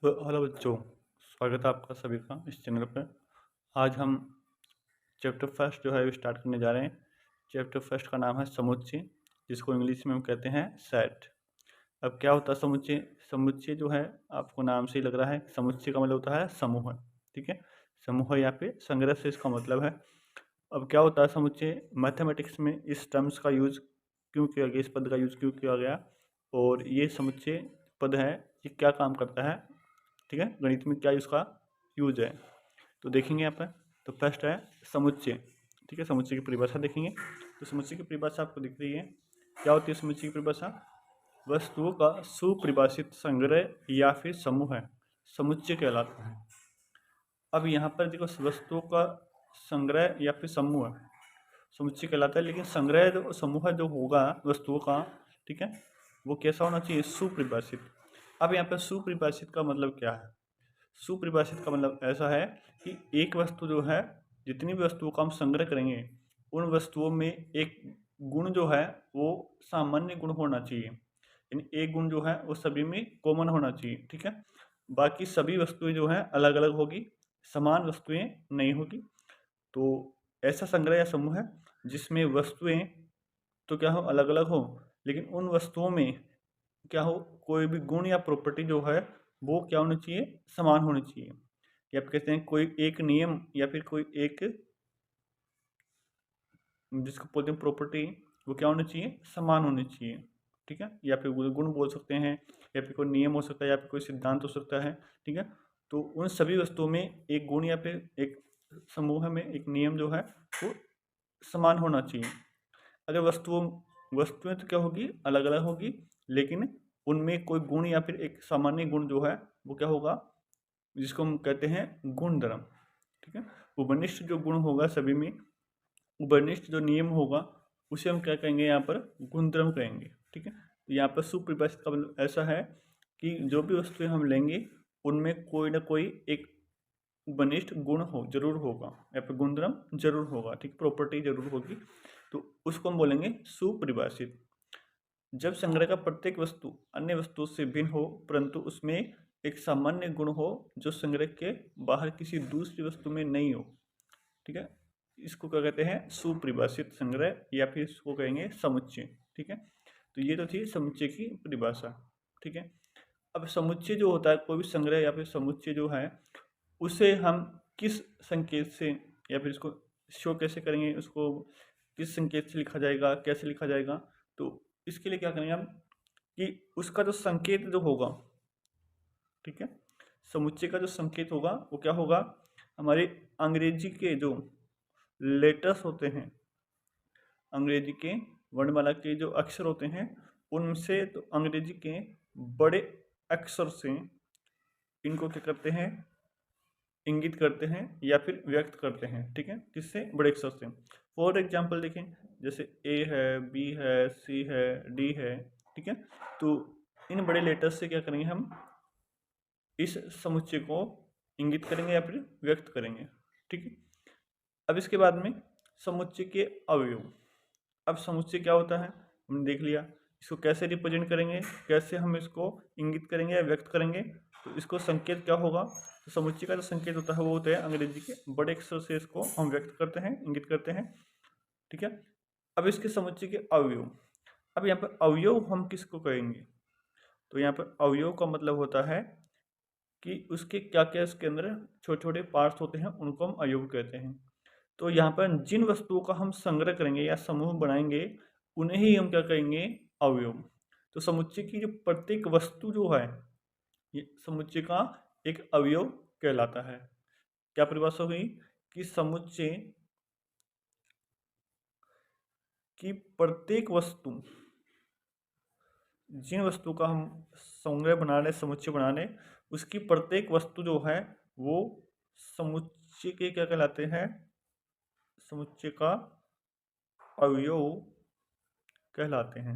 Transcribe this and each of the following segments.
तो हेलो बच्चों, स्वागत है आपका सभी का इस चैनल पर। आज हम चैप्टर फर्स्ट जो है स्टार्ट करने जा रहे हैं। चैप्टर फर्स्ट का नाम है समुच्चय, जिसको इंग्लिश में हम कहते हैं सेट। अब क्या होता है समुच्चय? समुच्चय जो है आपको नाम से ही लग रहा है, समुच्चय का मतलब होता है समूह। ठीक है, समूह या फिर संग्रह से इसका मतलब है। अब क्या होता है समुच्चय? मैथमेटिक्स में इस टर्म्स का यूज़ क्यों किया गया, इस पद का यूज़ क्यों किया गया, और ये समुच्चय पद है ये क्या काम करता है, ठीक है, गणित में क्या इसका यूज है, तो देखेंगे यहाँ पर। तो फर्स्ट है समुच्चय। ठीक है, समुच्चय की परिभाषा देखेंगे। तो समुच्चय की परिभाषा आपको दिख रही है। क्या होती है समुच्चय की परिभाषा? वस्तुओं का सुपरिभाषित संग्रह या फिर समूह है, समुच्चय कहलाता है। अब यहाँ पर देखो, वस्तुओं का संग्रह या फिर समूह है, समुच्चय कहलाता है। लेकिन संग्रह जो समूह जो होगा वस्तुओं का, ठीक है, वो कैसा होना चाहिए? सुपरिभाषित। अब यहाँ पर सुपरिभाषित का मतलब क्या है? सुपरिभाषित का मतलब ऐसा है कि एक वस्तु जो है, जितनी भी वस्तुओं का हम संग्रह करेंगे, उन वस्तुओं में एक गुण जो है वो सामान्य गुण होना चाहिए, यानी एक गुण जो है वो सभी में कॉमन होना चाहिए। ठीक है, बाकी सभी वस्तुएं जो हैं अलग अलग होगी, समान वस्तुएं नहीं होगी। तो ऐसा संग्रह या समूह है जिसमें वस्तुएं तो क्या हो, अलग अलग हो, लेकिन उन वस्तुओं में क्या हो, कोई भी गुण या प्रॉपर्टी जो है वो क्या होनी चाहिए? समान होनी चाहिए। या आप कहते हैं कोई एक नियम या फिर कोई एक, जिसको बोलते हैं प्रॉपर्टी, वो क्या होनी चाहिए? समान होनी चाहिए। ठीक है, या फिर गुण बोल सकते हैं, या फिर कोई नियम हो सकता है, या फिर कोई सिद्धांत हो सकता है। ठीक है, तो उन सभी वस्तुओं में एक गुण या फिर एक समूह में एक नियम जो है वो समान होना चाहिए। अगर वस्तुएं तो क्या होगी? अलग अलग होगी, लेकिन उनमें कोई गुण या फिर एक सामान्य गुण जो है वो क्या होगा? जिसको हम कहते हैं गुण धर्म। ठीक है, उपनिष्ठ जो गुण होगा सभी में, उपनिष्ठ जो नियम होगा, उसे हम क्या कहेंगे? यहाँ पर गुणधर्म कहेंगे। ठीक है, तो यहाँ पर सुपरिभाषित का मतलब ऐसा है कि जो भी वस्तुएं हम लेंगे उनमें कोई ना कोई एक उपनिष्ठ गुण हो जरूर होगा, या फिर गुणधर्म जरूर होगा। ठीक, प्रॉपर्टी जरूर होगी, तो उसको हम बोलेंगे सुपरिभाषित। जब संग्रह का प्रत्येक वस्तु अन्य वस्तुओं से भिन्न हो, परंतु उसमें एक सामान्य गुण हो जो संग्रह के बाहर किसी दूसरी वस्तु में नहीं हो। ठीक है, इसको क्या कहते हैं? सुपरिभाषित संग्रह, या फिर इसको कहेंगे समुच्चय। ठीक है, तो ये तो थी समुच्चय की परिभाषा। ठीक है, अब समुच्चय जो होता है, कोई भी संग्रह या फिर समुच्चय जो है, उसे हम किस संकेत से या फिर इसको शो कैसे करेंगे, उसको किस संकेत से लिखा जाएगा, कैसे लिखा जाएगा? तो इसके लिए क्या करेंगे हम कि उसका जो संकेत जो होगा, ठीक है, समुच्चय का जो संकेत होगा वो क्या होगा? हमारे अंग्रेजी के जो लेटर्स होते हैं, अंग्रेजी के वर्णमाला के जो अक्षर होते हैं, उनसे तो अंग्रेजी के बड़े अक्षर से इनको क्या करते हैं? इंगित करते हैं या फिर व्यक्त करते हैं। ठीक है, किससे? बड़े अक्षर से। फॉर एग्जाम्पल देखें, जैसे ए है, बी है, सी है, डी है। ठीक है, तो इन बड़े लेटर्स से क्या करेंगे हम? इस समुच्चय को इंगित करेंगे या फिर व्यक्त करेंगे। ठीक है, अब इसके बाद में समुच्चय के अवयव। अब समुच्चय क्या होता है हमने देख लिया, इसको कैसे रिप्रेजेंट करेंगे, कैसे हम इसको इंगित करेंगे या व्यक्त करेंगे, तो इसको संकेत क्या होगा? तो समुच्चय का जो संकेत होता है वो होता है अंग्रेजी के बड़े अक्षर से इसको हम व्यक्त करते हैं, इंगित करते हैं। ठीक है, अब इसके समुच्चय के अवयव। अब यहाँ पर अवयव हम किसको कहेंगे? तो यहाँ पर अवयव का मतलब होता है कि उसके क्या क्या इसके अंदर छोटे छोटे पार्ट्स होते हैं, उनको हम अवयव कहते हैं। तो यहाँ पर जिन वस्तुओं का हम संग्रह करेंगे या समूह बनाएंगे, उन्हें ही हम क्या कहेंगे? अवयव। तो समुच्चय की जो प्रत्येक वस्तु जो है, ये समुच्चय का एक अवयव कहलाता है। क्या परिभाषा हुई? कि समुच्चय की प्रत्येक वस्तु, जिन वस्तु का हम संग्रह बना रहे, समुच्चय बना रहे, उसकी प्रत्येक वस्तु जो है वो समुच्चय के क्या कहलाते हैं? समुच्चय का अवयव कहलाते हैं।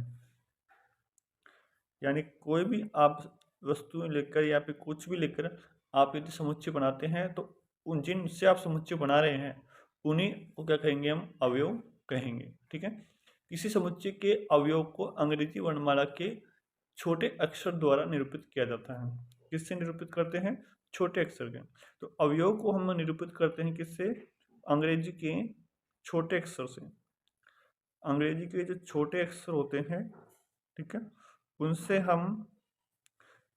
यानी कोई भी आप वस्तुएं लेकर या फिर कुछ भी लेकर आप यदि समुच्चय बनाते हैं, तो उन जिनसे आप समुच्चय बना रहे हैं उन्हीं को क्या कहेंगे? हम अवयव कहेंगे। ठीक है, किसी समुच्चय के अवयव को अंग्रेजी वर्णमाला के छोटे अक्षर द्वारा निरूपित किया जाता है। किससे निरूपित करते हैं? छोटे अक्षर के। तो अवयव को हम निरूपित करते हैं किससे? अंग्रेजी के छोटे अक्षर से। अंग्रेजी के जो छोटे अक्षर होते हैं, ठीक है, उनसे हम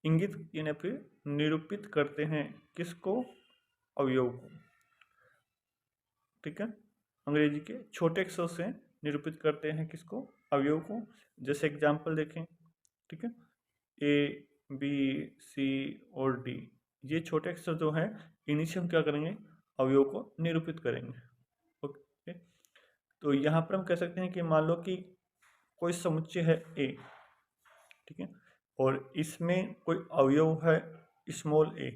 इंगित यानी फिर निरूपित करते हैं किसको? अवयव को। ठीक है, अंग्रेजी के छोटे अक्षर से निरूपित करते हैं किसको? अवयव को। जैसे एग्जाम्पल देखें, ठीक है, ए, बी, सी और डी, ये छोटे अक्षर जो हैं इन्हीं से हम क्या करेंगे? अवयव को निरूपित करेंगे। ओके, तो यहाँ पर हम कह सकते हैं कि मान लो कि कोई समुच्चय है ए, ठीक है, और इसमें कोई अवयव है स्मॉल ए।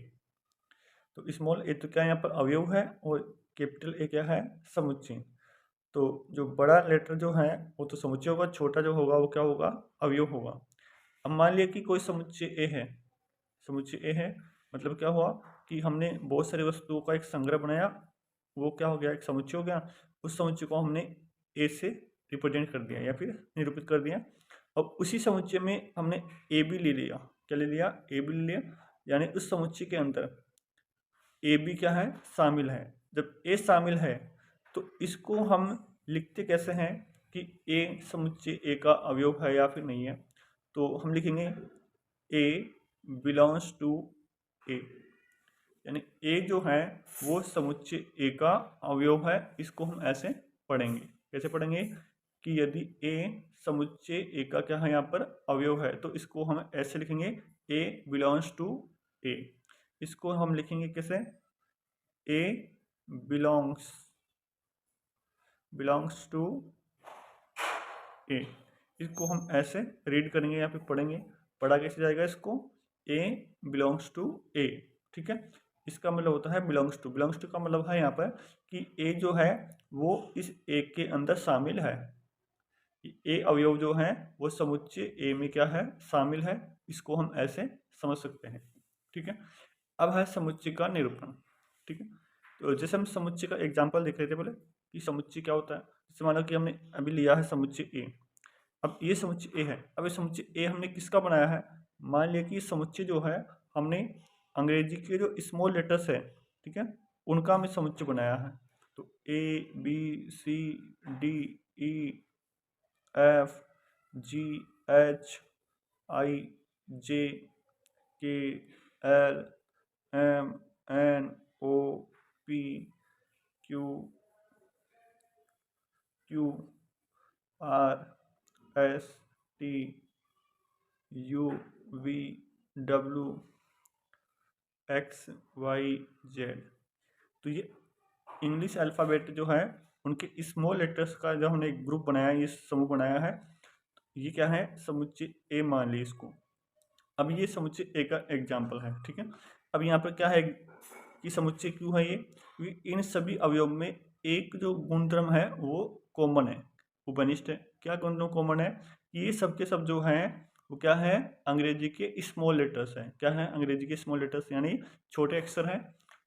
तो स्मॉल ए तो क्या यहाँ पर अवयव है, और कैपिटल ए क्या है? समुच्चय। तो जो बड़ा लेटर जो है वो तो समुच्चय होगा, छोटा जो होगा वो क्या होगा? अवयव होगा। अब मान लिया कि कोई समुच्चय ए है, समुच्चय ए है, मतलब क्या हुआ कि हमने बहुत सारी वस्तुओं का एक संग्रह बनाया, वो क्या हो गया? एक समुच्चय हो गया। उस समुच्चय को हमने ए से रिप्रेजेंट कर दिया या फिर निरूपित कर दिया। अब उसी समुच्चय में हमने ए भी ले लिया। क्या ले लिया? ए भी ले लिया, यानी उस समुच्चय के अंदर ए भी क्या है? शामिल है। जब ए शामिल है तो इसको हम लिखते कैसे हैं कि ए समुच्चय ए का अवयव है या फिर नहीं है? तो हम लिखेंगे ए बिलोंग्स टू ए, यानी ए जो है वो समुच्चय ए का अवयव है। इसको हम ऐसे पढ़ेंगे। कैसे पढ़ेंगे? कि यदि ए समुच्चय ए का क्या है यहाँ पर? अवयव है, तो इसको हम ऐसे लिखेंगे ए बिलोंग्स टू ए। इसको हम लिखेंगे कैसे? ए बिलोंग्स टू ए। इसको हम ऐसे रीड करेंगे या फिर पढ़ेंगे। पढ़ा कैसे जाएगा इसको? ए बिलोंग्स टू ए, ठीक है। इसका मतलब होता है बिलोंग्स टू। बिलोंग्स टू का मतलब है यहाँ पर कि ए जो है वो इस ए के अंदर शामिल है। ए अवयव जो है वो समुच्चय ए में क्या है? शामिल है। इसको हम ऐसे समझ सकते हैं, ठीक है। अब है समुच्चय का निरूपण, ठीक है। तो जैसे हम समुच्चय का एग्जाम्पल देख रहे थे बोले कि समुच्चय क्या होता है। जैसे मानो कि हमने अभी लिया है समुच्चय ए। अब ये समुच्चय ए है। अब ये समुच्चय ए हमने किसका बनाया है? मान लिया कि समुच्चय जो है हमने अंग्रेजी के जो स्मॉल लेटर्स है, ठीक है, उनका हमने समुच्चय बनाया है। तो A, B, C, D, E, F, G, H, I, J, K, L, M, N, O, P, Q, R, S, T, U, V, W, X, Y, Z. तो ये इंग्लिश अल्फ़ाबेट जो है उनके स्मॉल लेटर्स का जो हमने एक ग्रुप बनाया है, ये समूह बनाया है, ये क्या है? समुच्चय ए मान ली इसको। अब ये समुच्चय ए का एग्जाम्पल है, ठीक है। अब यहाँ पर क्या है कि समुच्चय क्यों है ये? क्योंकि इन सभी अवयव में एक जो गुणधर्म है वो कॉमन है, वो बनिष्ठ है। क्या गुणधर्म कॉमन है? ये सब के सब जो हैं वो क्या है? अंग्रेजी के स्मॉल लेटर्स हैं। क्या है? अंग्रेजी के स्मॉल लेटर्स यानी छोटे अक्षर हैं।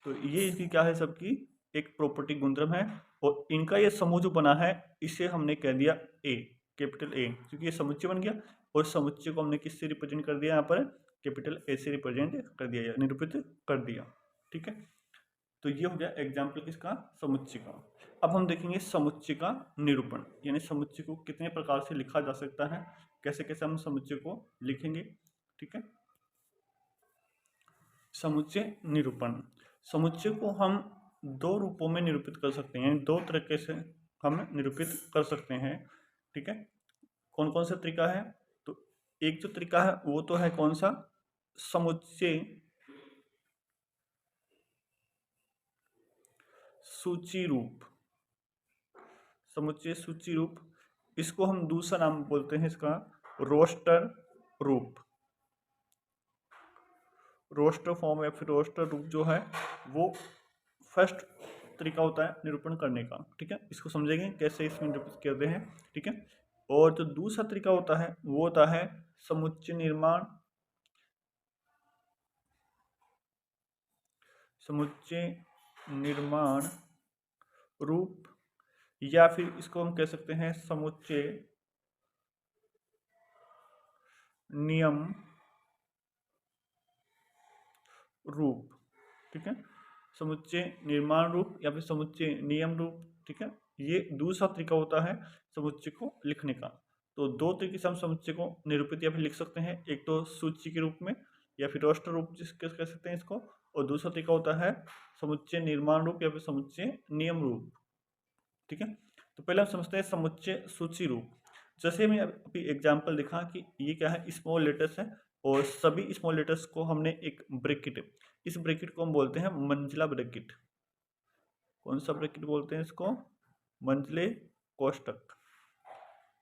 तो ये इसकी क्या है? सबकी एक प्रॉपर्टी गुणधर्म है, और इनका ये समूह जो बना है इसे हमने कह दिया ए, कैपिटल ए, क्योंकि ये समुच्चय बन गया। और समुच्चय को हमने किससे रिप्रेजेंट कर दिया? यहाँ पर कैपिटल ए से रिप्रेजेंट कर दिया या निरूपित कर दिया, ठीक है। तो ये हो गया एग्जाम्पल किसका? समुच्चय का। अब हम देखेंगे समुच्चय का निरूपण, यानी समुच्चय को कितने प्रकार से लिखा जा सकता है, कैसे कैसे हम समुच्चय को लिखेंगे, ठीक है। समुच्चय निरूपण। समुच्चय को हम दो रूपों में निरूपित कर सकते हैं, दो तरीके से हम निरूपित कर सकते हैं, ठीक है। कौन कौन सा तरीका है? तो एक जो तरीका है वो तो है कौन सा? समुच्चय सूची रूप। समुच्चय सूची रूप, इसको हम दूसरा नाम बोलते हैं इसका रोस्टर रूप। रोस्टर फॉर्म या फिर रोस्टर रूप जो है वो फर्स्ट तरीका होता है निरूपण करने का, ठीक है। इसको समझेंगे कैसे इसमें निरूपित करते हैं, ठीक है। और जो दूसरा तरीका होता है वो होता है समुच्चय निर्माण। समुच्चय निर्माण रूप, या फिर इसको हम कह सकते हैं समुच्चय नियम रूप, ठीक है, समुच्चय निर्माण रूप या फिर समुच्चय नियम रूप, ठीक है। ये दूसरा तरीका होता है समुच्चय को लिखने का। तो दो तरीके से हम समुच्चय को निरूपित या फिर लिख सकते हैं, एक तो सूची के रूप में या फिर रोस्टर रूप जिसके कह सकते हैं इसको, और दूसरा तरीका होता है समुच्चय निर्माण रूप या फिर समुच्चय नियम रूप, ठीक है। तो पहले हम समझते हैं समुच्चय सूची रूप। जैसे मैं अभी एग्जाम्पल दिखा कि ये क्या है, स्मॉल लेटर्स है और सभी स्मॉल लेटर्स को हमने एक ब्रैकेट, इस ब्रैकेट को हम बोलते हैं मंजिला ब्रैकेट। कौन सा ब्रैकेट बोलते हैं इसको? मंजिले कोष्टक,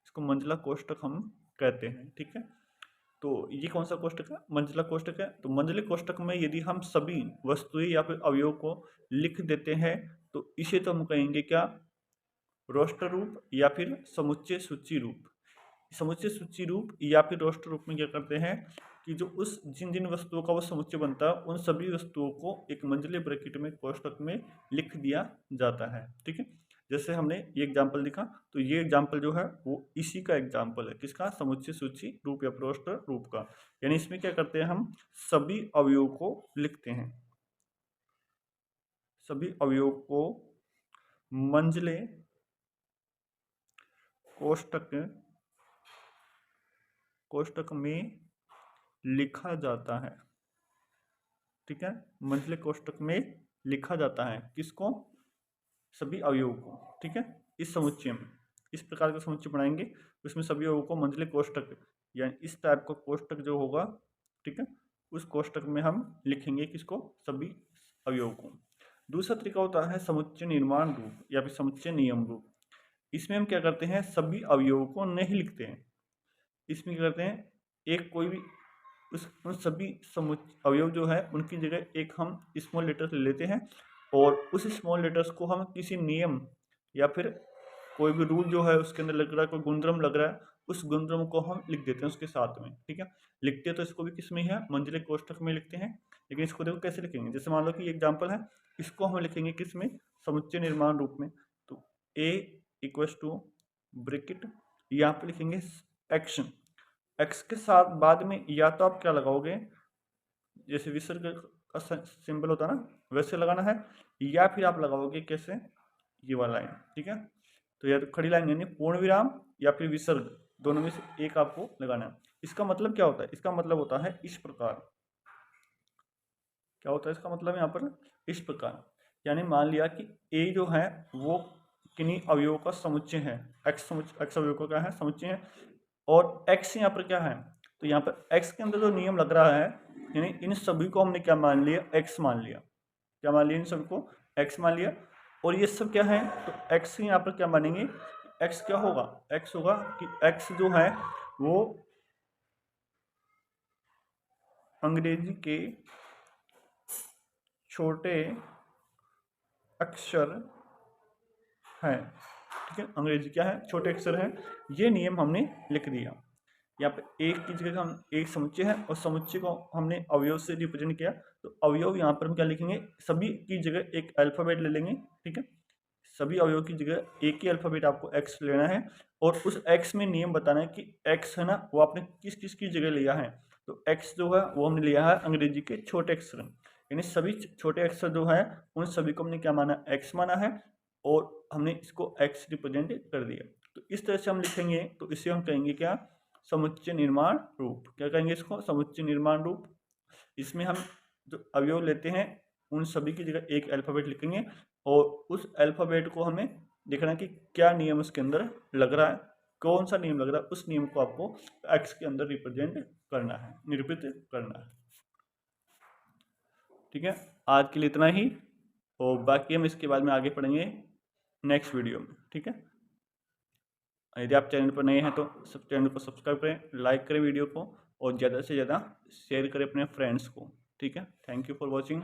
इसको मंजिला कोष्टक हम कहते हैं, ठीक है। तो ये कौन सा कोष्टक है? मंजिला कोष्टक है। तो मंजिले कोष्टक में यदि हम सभी वस्तुएं या फिर अवयव को लिख देते हैं तो इसे तो हम कहेंगे क्या? रोस्टर रूप या फिर समुच्चय सूची रूप। समुच्चय सूची रूप या फिर रोस्टर रूप में क्या करते हैं कि जो उस जिन जिन वस्तुओं का वो समुच्चय बनता है उन सभी वस्तुओं को एक मंजिले ब्रैकेट में कोष्टक में लिख दिया जाता है, ठीक है। जैसे हमने ये एग्जाम्पल दिखा, तो ये एग्जाम्पल जो है वो इसी का एग्जाम्पल है, किसका? समुच्चय सूची रूप या रोस्टर रूप का। यानी इसमें क्या करते हैं, हम सभी अवयवों को लिखते हैं, सभी अवयवों को मंजिले कोष्टक में लिखा जाता है, ठीक है। मंजिले कोष्टक में लिखा जाता है, किसको? सभी अवयवों को, ठीक है। इस समुच्चय में इस प्रकार का समुच्चय बनाएंगे, उसमें सभी अवयवों को मंजिले कोष्टक यानी इस टाइप का कोष्टक जो होगा, ठीक है, उस कोष्टक में हम लिखेंगे किसको? सभी अवयवों को। दूसरा तरीका होता है समुच्चय निर्माण रूप या फिर समुच्चय नियम रूप। इसमें हम क्या करते हैं, सभी अवयवों को नहीं लिखते हैं। इसमें क्या करते हैं, एक कोई भी उन सभी अवयव जो है उनकी जगह एक हम स्मॉल लेटर्स ले लेते हैं और उस स्मॉल लेटर्स को हम किसी नियम या फिर कोई भी रूल जो है उसके अंदर लग रहा है, कोई गुणधर्म लग रहा है, उस गुणधर्म को हम लिख देते हैं उसके साथ में, ठीक है। लिखते हैं तो इसको भी किस में है? मंजिले कोष्टक में लिखते हैं। लेकिन इसको देखो कैसे लिखेंगे, जैसे मान लो कि एग्जाम्पल है, इसको हम लिखेंगे किस में? समुच्चय निर्माण रूप में। तो ए इक्वल्स टू ब्रैकेट, यहाँ पे लिखेंगे एक्शन, एक्स के साथ बाद में या तो आप क्या लगाओगे, जैसे विसर्ग का सिंबल होता है ना, वैसे लगाना है, या फिर आप लगाओगे कैसे? ये वाला लाइन, ठीक है। तो या तो खड़ी लाइन यानी पूर्ण विराम या फिर विसर्ग, दोनों में से एक आपको लगाना है। इसका मतलब क्या होता है? इसका मतलब होता है इस प्रकार, क्या होता है इसका मतलब यहाँ पर? इस प्रकार, यानी मान लिया कि ए जो है वो किन्हीं अवयवों का समुच्चय है, एक्स अवयवों का क्या है? समुच्चय है। और एक्स यहाँ पर क्या है? तो यहाँ पर एक्स के अंदर जो नियम लग रहा है, यानी इन सभी को हमने क्या मान लिया? एक्स मान लिया। क्या मान लिया? इन सभी को एक्स मान लिया। और ये सब क्या है? तो एक्स यहाँ पर क्या मानेंगे? एक्स क्या होगा? एक्स होगा कि एक्स जो है वो अंग्रेजी के छोटे अक्षर है, ठीक है। अंग्रेजी क्या है? छोटे अक्षर है। ये नियम हमने लिख दिया। यहाँ पे एक की जगह हम एक समुच्चय है और समुच्चय को हमने अवयव से रिप्रेजेंट किया, तो अवयव यहाँ पर हम क्या लिखेंगे? सभी की जगह एक अल्फाबेट ले लेंगे, ठीक है। सभी अवयव की जगह एक ही अल्फाबेट आपको एक्स लेना है और उस एक्स में नियम बताना है कि एक्स है ना वो आपने किस किस की जगह लिया है। तो एक्स जो है वो हमने लिया है अंग्रेजी के छोटे अक्षर, यानी सभी छोटे अक्षर जो है उन सभी को हमने क्या माना? एक्स माना है और हमने इसको एक्स रिप्रेजेंट कर दिया। तो इस तरह से हम लिखेंगे, तो इसे हम कहेंगे क्या? समुच्चय निर्माण रूप। क्या कहेंगे इसको? समुच्चय निर्माण रूप। इसमें हम जो अवयव लेते हैं उन सभी की जगह एक अल्फाबेट लिखेंगे और उस अल्फाबेट को हमें देखना है कि क्या नियम उसके अंदर लग रहा है, कौन सा नियम लग रहा है, उस नियम को आपको एक्स के अंदर रिप्रेजेंट करना है, निरूपित करना है, ठीक है। आज के लिए इतना ही और बाकी हम इसके बाद में आगे पढ़ेंगे नेक्स्ट वीडियो में, ठीक है। यदि आप चैनल पर नए हैं तो सब चैनल को सब्सक्राइब करें, लाइक करें वीडियो को और ज़्यादा से ज़्यादा शेयर करें अपने फ्रेंड्स को, ठीक है। Thank you for watching.